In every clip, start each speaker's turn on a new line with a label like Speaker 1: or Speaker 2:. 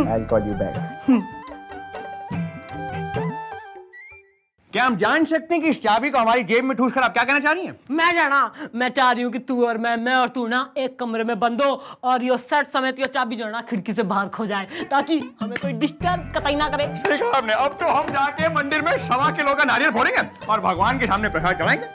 Speaker 1: I'll call you back.
Speaker 2: क्या हम जान सकते हैं कि इस चाबी को हमारी जेब में ठूस कर आप क्या कहना चाह रही हैं?
Speaker 3: मैं जाना, मैं चाह रही हूँ कि तू और मैं और तू ना एक कमरे में बंद हो और यो सेट समेत यो चाबी जो है ना खिड़की से बाहर खो जाए, ताकि हमें कोई डिस्टर्ब कतई ना करे।
Speaker 2: देखा आपने, अब तो हम जाके मंदिर में 1.25 किलो का नारियल फोड़ेंगे और भगवान के सामने प्रसाद चढ़ाएंगे।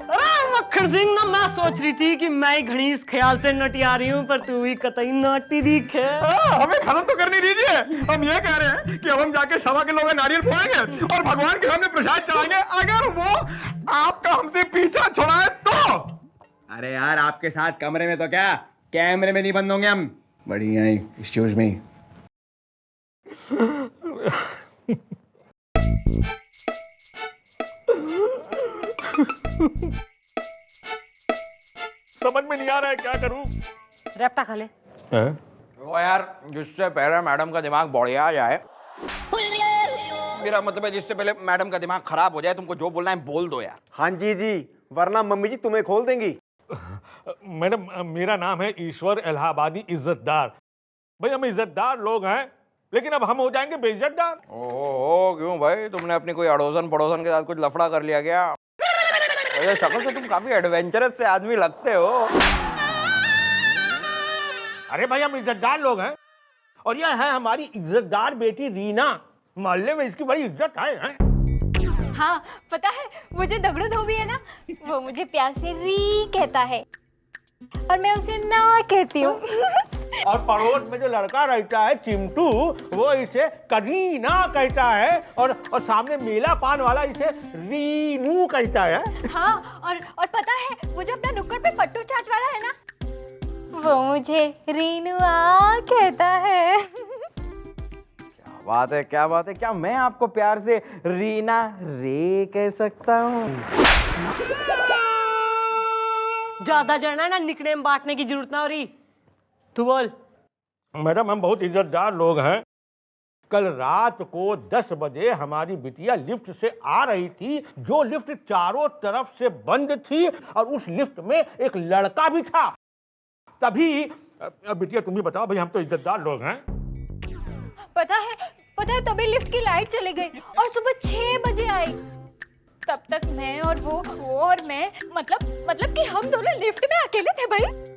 Speaker 3: अरे मक्खन सिंह ना, मैं सोच रही थी कि मैं ही घड़ी इस ख्याल से नटी आ रही हूँ, पर तू भी कतई नटी दिखे।
Speaker 2: हमें खत्म तो करनी दीजिए। हम ये कह रहे हैं कि अब हम जाके 1.25 किलो का नारियल फोड़ेंगे और भगवान के सामने प्रसाद चढ़ाएंगे, अगर वो आपका हमसे पीछा छुड़ाए तो। अरे यार, आपके साथ कमरे में तो क्या, कैमरे में नहीं बंद होंगे हम। बढ़िया ही, एक्सक्यूज मी।
Speaker 4: समझ में नहीं आ रहा है क्या करूं।
Speaker 3: रेप्टा खा ले।
Speaker 5: वो यार, जिससे पहले मैडम का दिमाग बढ़िया जाए, मेरा मतलब है जिससे पहले मैडम का दिमाग खराब हो जाए, तुमको जो बोलना है बोल दो यार।
Speaker 1: हाँ जी, वरना मम्मी जी तुम्हें खोल देंगी।
Speaker 4: मैडम, मेरा नाम है ईश्वर इलाहाबादी इज्जतदार। भाई हम इज्जतदार लोग हैं, लेकिन अब हम हो जाएंगे बेइज्जतदार।
Speaker 5: ओहो, क्यों भाई, तुमने अपनी कोई अड़ोसन पड़ोसन के साथ कुछ लफड़ा कर लिया क्या? अरे शक्ल से तुम काफी एडवेंचरस से आदमी लगते हो।
Speaker 4: अरे भाई, हम इज्जतदार लोग हैं और यह है हमारी इज्जतदार बेटी रीना। मोहल्ले में इसकी बड़ी इज्जत है।
Speaker 6: हाँ, पता है वो जो दगड़ू धोबी है ना, वो मुझे प्यार से री कहता है और मैं उसे ना कहती हूँ।
Speaker 4: और पड़ोस में जो लड़का रहता है चिमटू, वो इसे करीना कहता है और सामने मेला पान वाला इसे रीनू कहता है।
Speaker 6: हाँ, और पता है वो जो अपना नुक्कड़ पे पट्टू चाट वाला है ना, वो मुझे रीनुआ कहता है।
Speaker 5: बात है, क्या बात है, क्या मैं आपको प्यार से रीना रे कह सकता हूँ?
Speaker 3: ज्यादा जो है ना निकनेम बांटने की जरूरत ना हो रही। तू बोल।
Speaker 4: मैडम, हम बहुत इज्जतदार लोग हैं। कल रात को 10 बजे हमारी बिटिया लिफ्ट से आ रही थी, जो लिफ्ट चारों तरफ से बंद थी और उस लिफ्ट में एक लड़का भी था। तभी बिटिया तुम भी बताओ भाई, हम तो इज्जतदार लोग हैं।
Speaker 6: पता है तभी लिफ्ट की लाइट चली गई और सुबह 6 बजे आई। तब तक मैं और वो और मैं, मतलब कि हम दोनों लिफ्ट में अकेले थे भाई।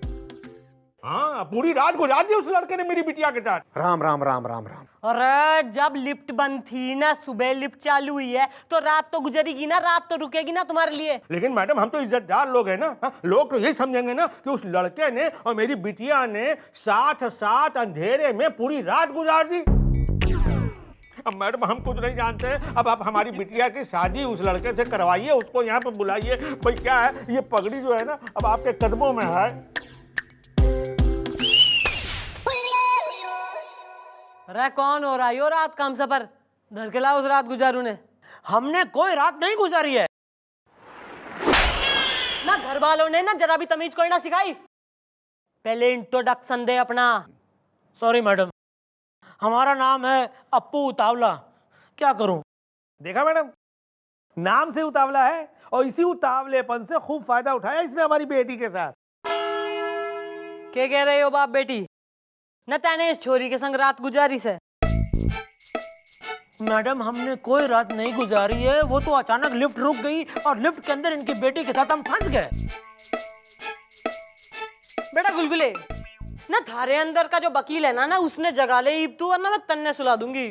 Speaker 4: हाँ, पूरी रात गुजार दी उस लड़के ने मेरी बिटिया के साथ।
Speaker 1: राम राम राम राम राम।
Speaker 3: अरे जब लिफ्ट बंद थी ना, सुबह लिफ्ट चालू हुई है तो रात तो गुजरेगी ना, रात तो रुकेगी ना तुम्हारे लिए।
Speaker 4: लेकिन मैडम, हम तो इज्जतदार लोग हैं ना। हाँ, लोग तो यही समझेंगे ना कि उस लड़के ने और मेरी बिटिया ने साथ साथ अंधेरे में पूरी रात गुजार दी। अब मैडम, हम कुछ नहीं जानते। अब आप हमारी बिटिया की शादी उस लड़के से करवाइए, उसको यहाँ पे बुलाइए। भाई क्या है, ये पगड़ी जो है ना अब आपके कदमों में है।
Speaker 3: अरे कौन हो रहा है यो रात का हम सफर? धर के लाओ उस रात गुजारू ने।
Speaker 1: हमने कोई रात नहीं गुजारी है।
Speaker 3: ना घर वालों ने ना जरा भी तमीज कोई ना सिखाई। पहले इंट्रोडक्शन दे अपना।
Speaker 1: सॉरी मैडम, हमारा नाम है अप्पू उतावला। क्या करूं?
Speaker 4: देखा मैडम, नाम से उतावला है और इसी उतावलेपन से खूब फायदा उठाया इसने हमारी बेटी के साथ।
Speaker 3: क्या कह रहे हो बाप बेटी? न तैने इस छोरी के संग रात गुजारी से?
Speaker 1: मैडम, हमने कोई रात नहीं गुजारी है। वो तो अचानक लिफ्ट रुक गई और लिफ्ट के अंदर इनकी बेटी के साथ हम फंस गए।
Speaker 3: बेटा गुलगुले, ना थारे अंदर का जो वकील है ना उसने जगा ले ईब तू, वरना मैं तन्ने सुला दूंगी।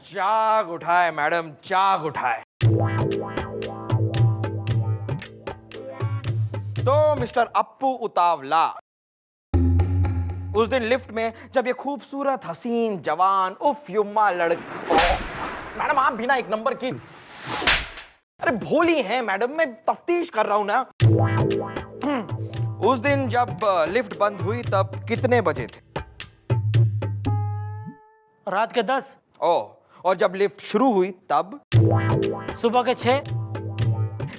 Speaker 5: जाग उठाए मैडम, जाग उठाए। तो मिस्टर अप्पू उतावला, उस दिन लिफ्ट में जब ये खूबसूरत हसीन जवान उफ युम्मा लड़की, मैडम आप भी ना एक नंबर की, अरे भोली हैं मैडम, मैं तफ्तीश कर रहा हूं ना। उस दिन जब लिफ्ट बंद हुई तब कितने बजे थे?
Speaker 1: रात के 10।
Speaker 5: ओह, और जब लिफ्ट शुरू हुई तब?
Speaker 1: सुबह के 6।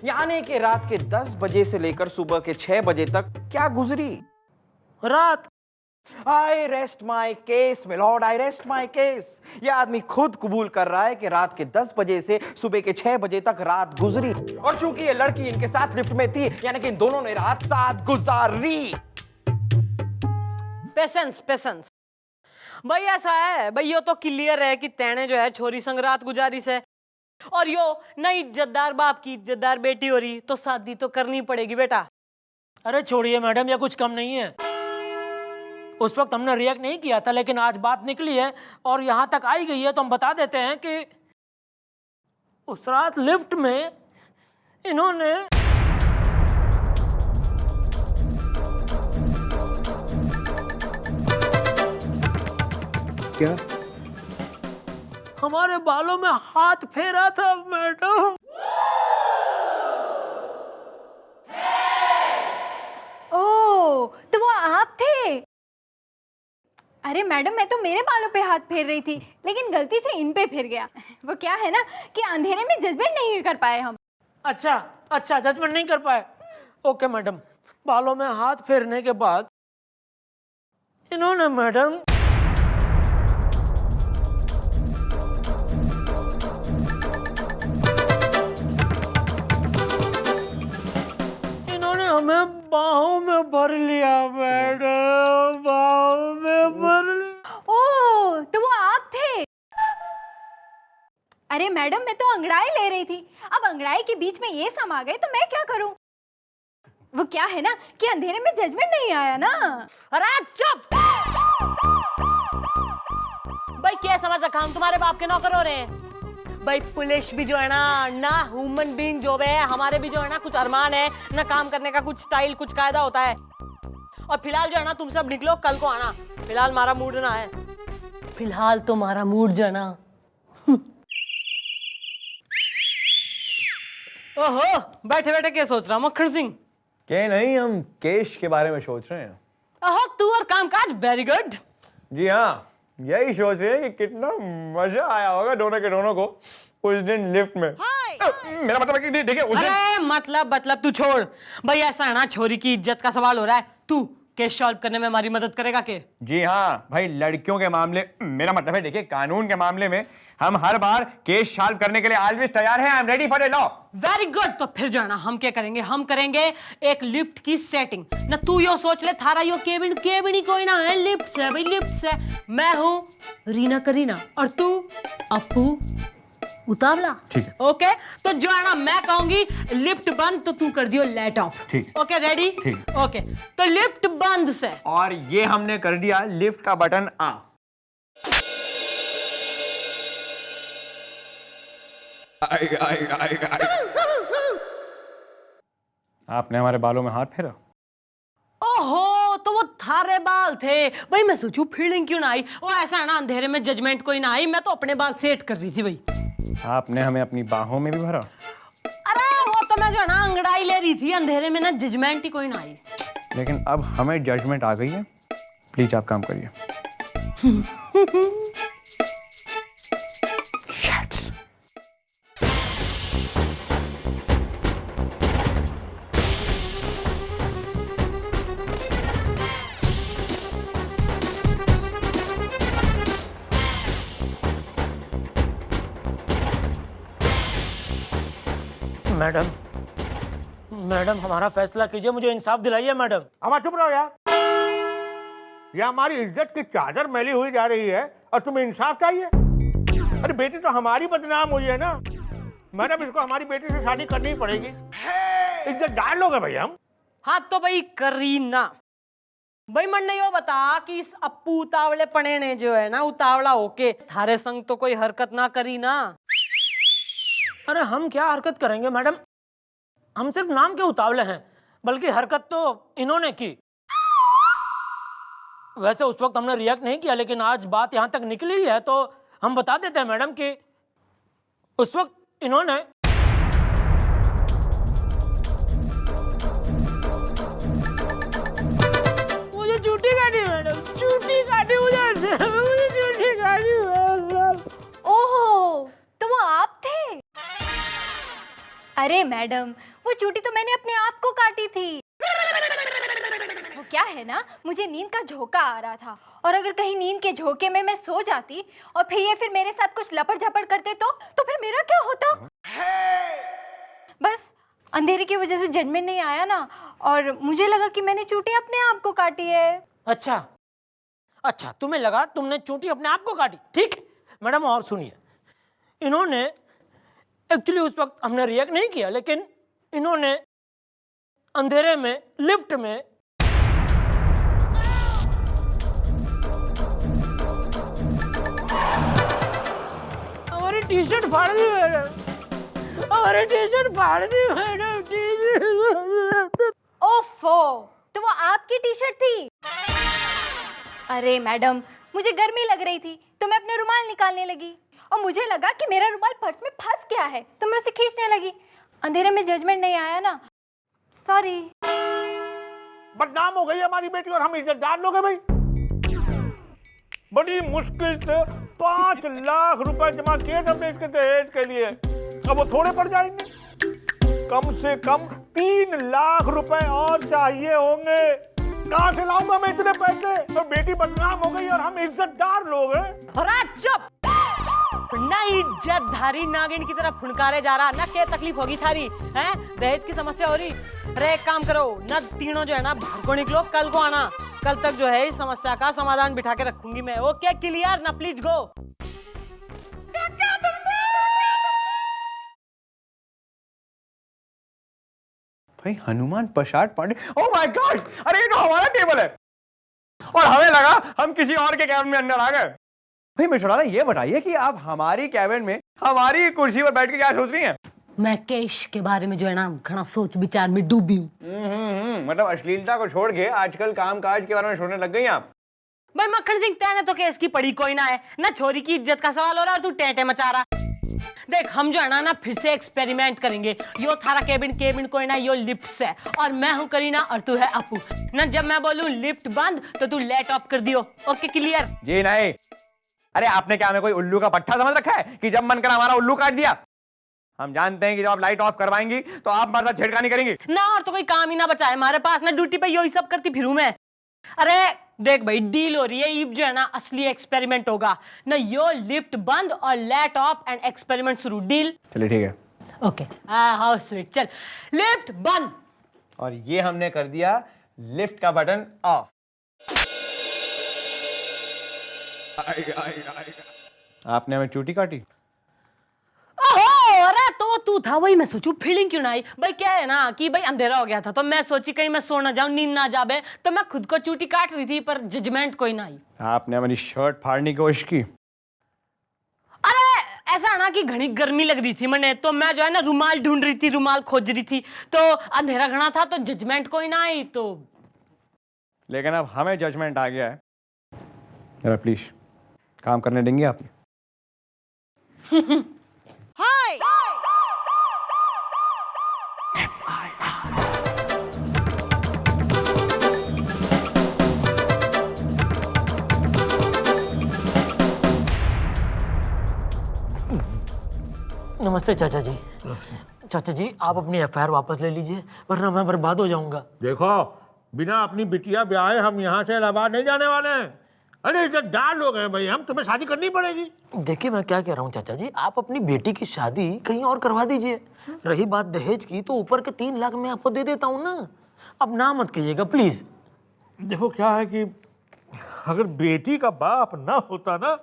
Speaker 5: यानी कि रात के 10 बजे से लेकर सुबह के 6 बजे तक क्या गुजरी?
Speaker 1: रात।
Speaker 5: I rest my case milord, I rest my case. यह आदमी खुद कबूल कर रहा है कि रात के 10 बजे से सुबह के 6 बजे तक रात गुजरी, और चूंकि ये लड़की इनके साथ लिफ्ट में थी, यानी कि इन दोनों ने रात साथ गुजारी।
Speaker 3: Patience patience. भाई ऐसा है भाई, यो तो क्लियर है कि तेने जो है छोरी संग रात गुजारी से, और यो नई इज्जतदार बाप की इज्जतदार बेटी हो रही, तो शादी तो करनी पड़ेगी बेटा।
Speaker 1: अरे छोड़िए मैडम, ये कुछ कम नहीं है। उस वक्त हमने रिएक्ट नहीं किया था, लेकिन आज बात निकली है और यहाँ तक आई गई है तो हम बता देते हैं कि उस रात लिफ्ट में इन्होंने
Speaker 2: क्या?
Speaker 1: हमारे बालों में हाथ फेरा था मैडम।
Speaker 6: ओह, तो वो आप थे? अरे मैडम, मैं तो मेरे बालों पे हाथ फेर रही थी, लेकिन गलती से इन पे फिर गया। वो क्या है ना कि अंधेरे में जजमेंट नहीं कर पाए हम।
Speaker 1: अच्छा अच्छा, जजमेंट नहीं कर पाए। Okay madam. बालों में हाथ फेरने के बाद इन्होंने मैडम इन्होंने हमें बाहों में भर लिया मैडम, बाहों में भर लिया।
Speaker 6: ओह, तो वो आप थे? अरे मैडम, मैं तो अंगड़ाई ले रही थी। अब अंगड़ाई के बीच में ये सम आ गए तो मैं क्या करूं? वो क्या है ना कि अंधेरे में जजमेंट नहीं आया ना।
Speaker 3: अरे चुप भाई, क्या समझ रखा हम तुम्हारे बाप के नौकर हो रहे हैं? भाई पुलिस भी जो है ना ह्यूमन बीइंग जो है, हमारे भी जो है ना कुछ अरमान है ना, काम करने का कुछ स्टाइल कुछ कायदा होता है। और फिलहाल जो है ना तुम सब निकलो, कल को आना। फिलहाल हमारा मूड ना है, फिलहाल तुम्हारा मूड जो है ना। ओहो, बैठे बैठे क्या सोच रहा मक्खन सिंह?
Speaker 2: के नहीं, हम केश के बारे में सोच रहे हैं।
Speaker 3: ओहो, तू और कामकाज, वेरी गुड।
Speaker 2: जी हाँ, यही सोच रहे हैं कि कितना मजा आया होगा दोनों के दोनों को उस दिन लिफ्ट में।
Speaker 4: मेरा मतलब है कि देखिए उस दिन
Speaker 3: अरे मतलब तू छोड़ भाई, ऐसा है ना छोरी की इज्जत का सवाल हो रहा है, तू केस सॉल्व करने में हमारी मदद करेगा के?
Speaker 2: जी हाँ भाई, लड़कियों के मामले, मेरा मतलब है देखिए कानून के मामले में हम हर बार केस सॉल्व करने के लिए ऑलवेज तैयार हैं। I am ready for the law.
Speaker 3: Very good. तो फिर जो है ना हम क्या करेंगे, हम करेंगे एक लिफ्ट की सेटिंग ना। तू यो सोच ले, थारा यो केबिन केबिन ही कोई ना है, लिफ्ट से भाई, लिफ्ट से। मैं हूँ रीना करीना और तू अप्पू उतावला।
Speaker 2: ठीक है।
Speaker 3: ओके, तो जो है ना मैं कहूंगी लिफ्ट बंद, तो तू कर दियो लाइट ऑफ।
Speaker 2: ठीक।
Speaker 3: Okay, ready?
Speaker 2: ठीक।
Speaker 3: ओके, तो लिफ्ट बंद से।
Speaker 2: और ये हमने कर दिया लिफ्ट का बटन ऑफ। आपने हमारे बालों में हाथ फेरा।
Speaker 3: ओहो, तो वो थारे बाल थे भाई। मैं सोचू फीलिंग क्यों ना आई। वो ऐसा है ना अंधेरे में जजमेंट कोई ना आई, मैं तो अपने बाल सेट कर रही थी भाई।
Speaker 2: आपने हमें अपनी बाहों में भी भरा।
Speaker 3: अरे वो तो मैं जो है ना अंगड़ाई ले रही थी, अंधेरे में ना जजमेंट ही कोई ना आई।
Speaker 2: लेकिन अब हमें जजमेंट आ गई है, प्लीज आप काम करिए।
Speaker 1: मैडम मैडम, हमारा फैसला कीजिए, मुझे इंसाफ दिलाइए मैडम।
Speaker 4: अब चुप रहो यार। ये हमारी इज्जत की चादर मैली हुई जा रही है और तुम्हें इंसाफ चाहिए? अरे बेटी तो हमारी बदनाम हुई है ना मैडम, इसको हमारी बेटी से शादी करनी ही पड़ेगी। इज्जतदार लोग हैं भाई हम।
Speaker 3: हाँ तो भाई करीना भाई, मन ने यो बता कि इस अप्पू उतावले पने ने जो है ना उतावला होके थारे संग तो कोई हरकत ना करी ना।
Speaker 1: अरे हम क्या हरकत करेंगे मैडम, हम सिर्फ नाम के उतावले हैं, बल्कि हरकत तो इन्होंने की। वैसे उस वक्त हमने रिएक्ट नहीं किया, लेकिन आज बात यहाँ तक निकली है तो हम बता देते हैं मैडम कि उस वक्त इन्होंने मुझे चूटी काटी मैडम, चूटी काटी मुझे चूटी काटी।
Speaker 6: ओहो, तो वो आप थे? अरे मैडम, वो चूटी तो मैंने अपने आप को काटी थी। वो क्या है ना, मुझे नींद का झोंका आ रहा था, और अगर कहीं नींद के झोंके में मैं सो जाती और फिर मेरे साथ कुछ लपड़ झपड़ करते तो फिर मेरा क्या होता? बस अंधेरे की वजह से जजमेंट नहीं आया ना, और मुझे लगा कि मैंने चूटी अपने आप को काटी है।
Speaker 1: अच्छा, अच्छा, तुम्हें लगा तुमने चोटी अपने आप को काटी, ठीक है मैडम। और सुनिए, इन्होंने एक्चुअली उस वक्त हमने रिएक्ट नहीं किया, लेकिन इन्होंने अंधेरे में लिफ्ट में हमारी टी शर्ट फाड़ दी मैडम, हमारी टी शर्ट फाड़ दी मैडम, टी-शर्ट।
Speaker 6: ओफो, तो वो आपकी टी शर्ट थी? अरे मैडम, मुझे गर्मी लग रही थी तो मैं अपना रुमाल निकालने लगी और मुझे लगा कि मेरा रुमाल पर्स में फंस गया है तो मैं उसे खींचने लगी। अंधेरे में जजमेंट नहीं आया ना, सॉरी।
Speaker 4: बदनाम हो गई हमारी बेटी और हम इज्जतदार लोग हैं भाई। बड़ी मुश्किल से 5 लाख रुपए जमा किए थे हमने इसके दहेज के लिए, अब वो थोड़े पड़ जाएंगे। कम से कम 3 लाख रुपए और चाहिए होंगे। कहाँ से लाऊंगा मैं इतने पैसे? तो बेटी बदनाम हो गई और हम इज्जतदार लोग हैं।
Speaker 3: अरे चुप, ना इज्जतधारी नागिन की तरह फुनकारे जा रहा, ना क्या तकलीफ होगी थारी हैं? दहेज की समस्या हो रही। अरे एक काम करो ना, तीनों जो है ना बाहर को निकलो, कल को आना। कल तक जो है इस समस्या का समाधान बिठा के रखूंगी मैं। ओके क्लियर ना, प्लीज गो।
Speaker 2: भाई Hanuman Prasad Pandey, oh my God, अरे ये तो हमारा टेबल है और हमें लगा हम किसी और के कैबिन में अंदर आ गए। भाई मिश्रा, ये बताइए कि आप हमारी कैबिन में हमारी कुर्सी पर बैठ के क्या सोच रही हैं?
Speaker 3: मैं केश के बारे में जो है ना घना सोच विचार में डूबी हूँ।
Speaker 2: मतलब अश्लीलता को छोड़ के आजकल काम काज के बारे में सोचने लग गई आप।
Speaker 3: भाई मक्खन सिंह, तैने तो केस की पड़ी कोई ना है ना, छोरी की इज्जत का सवाल हो रहा है और तू टेंटे मचा रहा। देख हम जो है ना फिर से एक्सपेरिमेंट करेंगे। यो थारा केबिन कोई ना, यो लिफ्ट है और मैं हूँ करीना और तू है अपू ना। जब मैं बोलूँ लिफ्ट बंद तो तू लाइट ऑफ कर दियो। Okay clear?
Speaker 2: जी नहीं। अरे आपने क्या हमें कोई उल्लू का पट्टा समझ रखा है कि जब मन करा हमारा उल्लू काट दिया? हम जानते हैं कि जब आप लाइट ऑफ करवाएंगी तो आप हमारे साथ छेड़खानी करेंगी
Speaker 3: ना, और तो कोई काम ही ना बचा है हमारे पास ना, ड्यूटी पे यही सब करती फिरूं मैं। अरे देख भाई, डील हो रही है, ये जो है ना असली एक्सपेरिमेंट होगा ना। यो लिफ्ट बंद और लाइट ऑफ एंड एक्सपेरिमेंट शुरू। डील?
Speaker 2: चलिए ठीक है।
Speaker 3: Okay, how sweet. चल लिफ्ट बंद।
Speaker 2: और ये हमने कर दिया लिफ्ट का बटन ऑफ। आपने हमें चूटी काटी?
Speaker 3: ओहो, अरे तो तू था, वही मैं सोचूं फीलिंग क्यों ना आई। भाई क्या है ना कि भाई अंधेरा हो गया था तो मैं सोची कहीं मैं सो ना जाऊं, नींद ना जावे, तो मैं खुद को चूटी काट रही थी पर जजमेंट कोई ना आई।
Speaker 2: आपने हमारी शर्ट फाड़ने की कोशिश की?
Speaker 3: अरे ऐसा ना कि घनी गर्मी लग रही थी मैंने, तो मैं जो है ना रुमाल ढूंढ रही थी, रुमाल खोज रही थी, तो अंधेरा घना था तो जजमेंट कोई ना आई। तो
Speaker 2: लेकिन अब हमें जजमेंट आ गया है। जरा प्लीज काम करने देंगे आप?
Speaker 1: नमस्ते चाचा जी। चाचा जी आप अपनी एफआईआर वापस ले लीजिए वरना मैं बर्बाद हो जाऊंगा।
Speaker 4: देखो, बिना अपनी बिटिया ब्याहे हम यहाँ से इलाहाबाद नहीं जाने वाले हैं। अरे इज्जतदार लोग हैं भाई, हम तुम्हें शादी करनी पड़ेगी।
Speaker 1: देखिए मैं क्या कह रहा हूँ चाचा जी, आप अपनी बेटी की शादी कहीं और करवा दीजिए। रही बात दहेज की तो ऊपर के 3 लाख मैं आपको दे देता हूँ ना, अब ना मत कहिएगा प्लीज।
Speaker 4: देखो क्या है कि अगर बेटी का बाप ना होता ना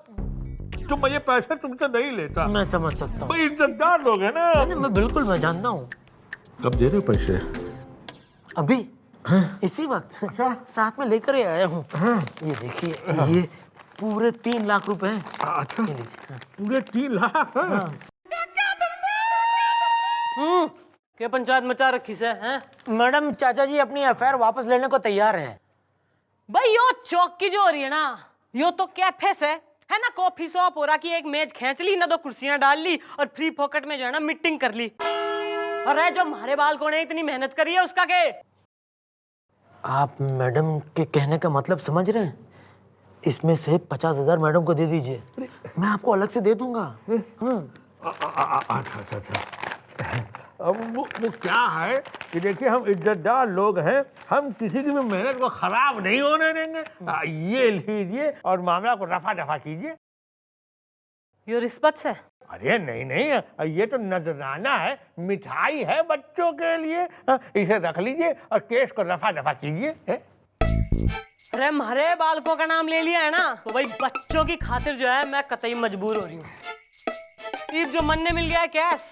Speaker 4: तो मैं ये पैसे तुमसे नहीं लेता।
Speaker 1: मैं समझ सकता हूँ,
Speaker 4: भाई इज्जतदार लोग हैं ना।
Speaker 1: मैं बिल्कुल मैं जानता हूँ।
Speaker 4: कब दे रहे हो पैसे?
Speaker 1: अभी इसी वक्त साथ में लेकर ही आया हूँ। ये देखिए, ये पूरे 3 लाख रुपए हैं।
Speaker 4: अच्छा,
Speaker 1: ये लीजिए।
Speaker 4: पूरे 3 लाख?
Speaker 3: क्या पंचायत मचा रखी से हैं?
Speaker 1: मैडम चाचा जी अपनी एफआईआर वापस लेने को तैयार है।
Speaker 3: भाई यो चौक की जो हो रही है ना, यो तो कैफे से है ना, कॉफी शॉप हो रहा कि एक मेज खींच ली ना, 2 कुर्सियां डाल ली और फ्री पॉकेट में जो है ना मीटिंग कर ली। अरे जो हमारे बालकों ने इतनी मेहनत करी है उसका के।
Speaker 1: आप मैडम के कहने का मतलब समझ रहे हैं? इसमें से 50,000 मैडम को दे दीजिए, मैं आपको अलग से दे दूंगा।
Speaker 4: अच्छा। अब वो क्या है कि देखिए हम इज्जतदार लोग हैं, हम किसी की भी मेहनत को खराब नहीं होने देंगे। ये लीजिए और मामला को रफा दफा कीजिए।
Speaker 3: यो रिश्वत से?
Speaker 4: अरे नहीं, ये तो नजराना है, मिठाई है बच्चों के लिए। इसे रख लीजिए और केस को रफा दफा कीजिए।
Speaker 3: अरे हमारे बालकों का नाम ले लिया है ना, तो भाई बच्चों की खातिर जो है मैं कतई मजबूर हो रही हूँ। ईद जो मन ने मिल गया है कैश,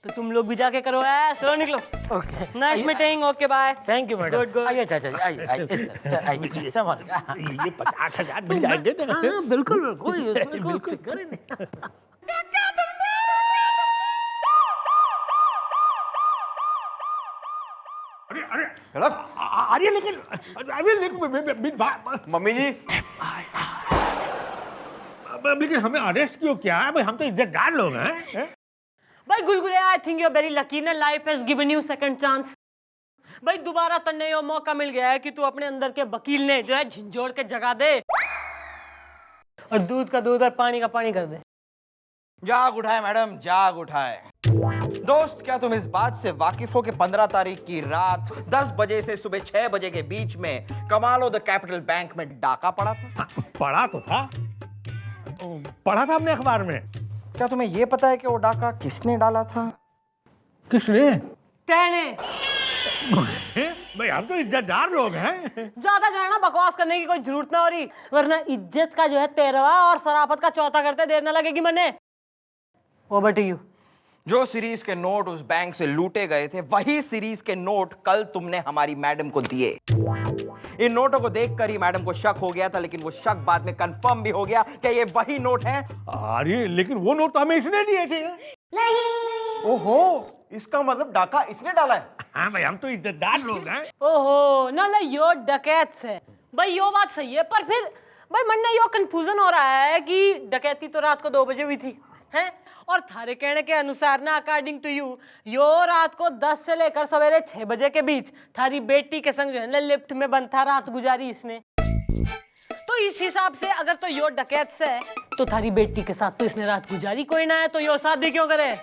Speaker 3: तो तुम लोग भी जाके करो ऐस। चलो निकलो।
Speaker 1: Okay,
Speaker 3: nice meeting. Okay bye.
Speaker 1: Thank you madam.
Speaker 3: Good, good.
Speaker 1: आइए चाचा जी, आइए इस तरफ, आइए संभाल।
Speaker 4: ये 50,000 मिल जाएंगे ना।
Speaker 1: हाँ, बिल्कुल बिल्कुल फिक्र ही नहीं।
Speaker 4: अरे लेकिन
Speaker 5: मम्मी जी,
Speaker 4: लेकिन हमें अरेस्ट क्यों किया है भाई? हम तो इज्जतदार लोग हैं।
Speaker 3: भाई Gulgule, I think you are very lucky ना, life has given you second chance. भाई दोबारा तन्ने यो मौका मिल गया है कि तू अपने अंदर के वकील ने जो है झिंझोड़ के जगा दे और दूध का दूध और पानी का पानी कर दे।
Speaker 5: जाग उठाए मैडम, जाग उठाए। दोस्त, क्या तुम इस बात से वाकिफ हो कि 15 तारीख की रात 10 बजे से सुबह 6 बजे के बीच में कमालो द कैपिटल बैंक में डाका पड़ा था?
Speaker 4: पढ़ा तो था, पढ़ा था हमने अखबार में।
Speaker 5: क्या तुम्हें यह पता है कि वो डाका किसने डाला था?
Speaker 4: किसने?
Speaker 3: कहने
Speaker 4: भाई हम तो इज्जतदार लोग हैं।
Speaker 3: ज्यादा जो है ना बकवास करने की कोई जरूरत ना हो रही, वरना इज्जत का जो है 13वां और शराफत का चौथा करते देर ना लगेगी मने। Over to you.
Speaker 5: जो सीरीज के नोट उस बैंक से लूटे गए थे, वही सीरीज के नोट कल तुमने हमारी मैडम को दिए। इन नोटों को देखकर ही मैडम को शक हो गया था, लेकिन वो शक बाद में कंफर्म भी हो गया कि ये वही नोट हैं।
Speaker 4: अरे लेकिन वो नोट तो हमें इसने दिए थे।
Speaker 5: ओहो, इसका मतलब डाका इसने डाला है।
Speaker 4: हाँ भाई, हम तो इज्जतदार लोग हैं।
Speaker 3: ओहो ना ला यो डकैत है भाई, यो बात सही है, पर फिर भाई मन में यो कंफ्यूजन हो रहा है कि डकैती तो रात को 2 बजे हुई थी हैं, और थारे कहने के अनुसार ना अकॉर्डिंग टू यू यो रात को 10 से लेकर सवेरे 6 बजे के बीच थारी बेटी के संग जो है ना लिफ्ट में बंद था, रात गुजारी इसने। तो इस हिसाब से अगर तो यो डकैत से है तो थारी बेटी के साथ तो इसने रात गुजारी कोई ना है, तो यो शादी क्यों करे?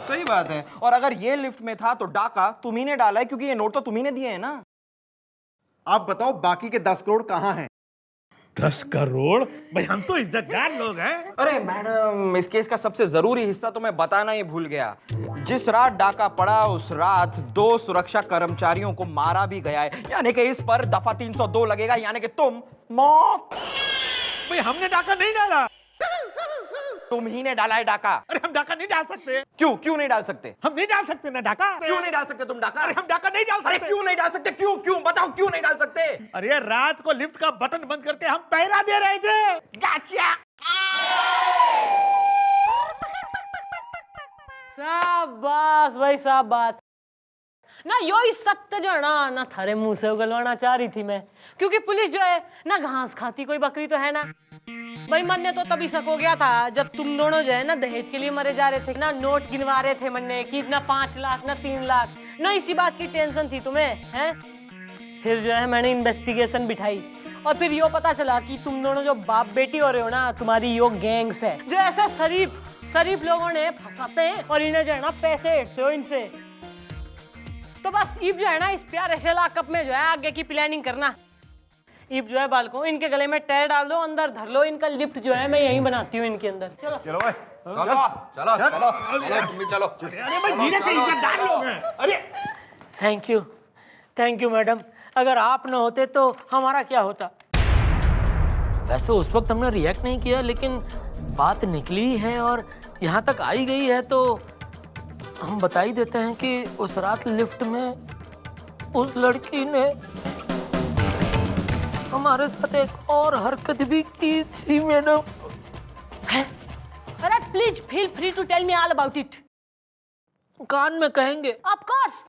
Speaker 5: सही बात है। और अगर ये लिफ्ट में था तो डाका तुम्ही ने डाला है, क्योंकि ये नोट तो तुम्ही ने दिए हैं ना।
Speaker 2: आप बताओ बाकी के 10 करोड़ कहाँ हैं?
Speaker 4: 10 करोड़? भाई हम तो इज्जतदार लोग हैं।
Speaker 5: अरे मैडम, इस केस का सबसे जरूरी हिस्सा तो मैं बताना ही भूल गया। जिस रात डाका पड़ा उस रात 2 सुरक्षा कर्मचारियों को मारा भी गया है, यानी कि इस पर दफा 302 लगेगा, यानी कि तुम मौत।
Speaker 4: भाई हमने डाका नहीं डाला।
Speaker 5: तुम ही ने डाला है डाका।
Speaker 4: अरे हम डाका नहीं डाल सकते।
Speaker 5: क्यों नहीं डाल सकते?
Speaker 4: हम नहीं डाल सकते ना डाका।
Speaker 5: क्यों नहीं डाल सकते तुम डाका?
Speaker 4: अरे हम डाका नहीं डाल
Speaker 5: अरे
Speaker 4: सकते।
Speaker 5: क्यों नहीं डाल सकते? क्यों बताओ, क्यों नहीं डाल सकते?
Speaker 4: अरे रात को लिफ्ट का बटन बंद करके हम पहरा दे रहे थे।
Speaker 5: गाचिया।
Speaker 3: शाबाश भाई शाबाश ना, यो इस सत्य जो है ना थारे मुंह से उगलवाना चाह रही थी मैं, क्योंकि पुलिस जो है ना घास खाती कोई बकरी तो है ना। भाई मन ने तो तभी शक हो गया था जब तुम दोनों जो है ना दहेज के लिए मरे जा रहे थे ना, नोट गिनवा रहे थे मन ने कि ना 5 लाख ना 3 लाख ना, इसी बात की टेंशन थी तुम्हें हैं। फिर जो है मैंने इन्वेस्टिगेशन बिठाई और फिर यो पता चला कि तुम दोनों जो बाप बेटी हो रहे हो ना, तुम्हारी यो गैंग्स है जो ऐसे शरीफ लोगों ने फंसाते हैं और इन्हें जो है ना पैसे हेठते हो इनसे। तो बस इब जो है ना इस प्यारे से लॉकअप में जो है आगे की प्लानिंग करना। इब जो है बालकों, इनके गले में टायर डाल दो, अंदर धर लो, इनका लिफ्ट जो है मैं यहीं बनाती हूँ इनके अंदर। चलो
Speaker 2: चलो भाई,
Speaker 5: चलो।
Speaker 4: अरे भाई धीरे से, इज्जतदार लोग हैं। अरे
Speaker 1: थैंक यू मैडम, अगर आप न होते तो हमारा क्या होता। वैसे उस वक्त हमने रिएक्ट नहीं किया, लेकिन बात निकली है और यहाँ तक आई गई है तो हम बता ही देते हैं कि उस रात लिफ्ट में उस लड़की ने हमारे साथ एक और हरकत भी की थी मैडम।
Speaker 3: अरे please feel free to tell me all about it.
Speaker 1: कान में कहेंगे?
Speaker 3: Of course.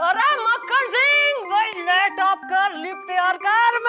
Speaker 3: अरे मक्खन सिंह, भाई लैपटॉप कर, लिफ्ट तैयार कर,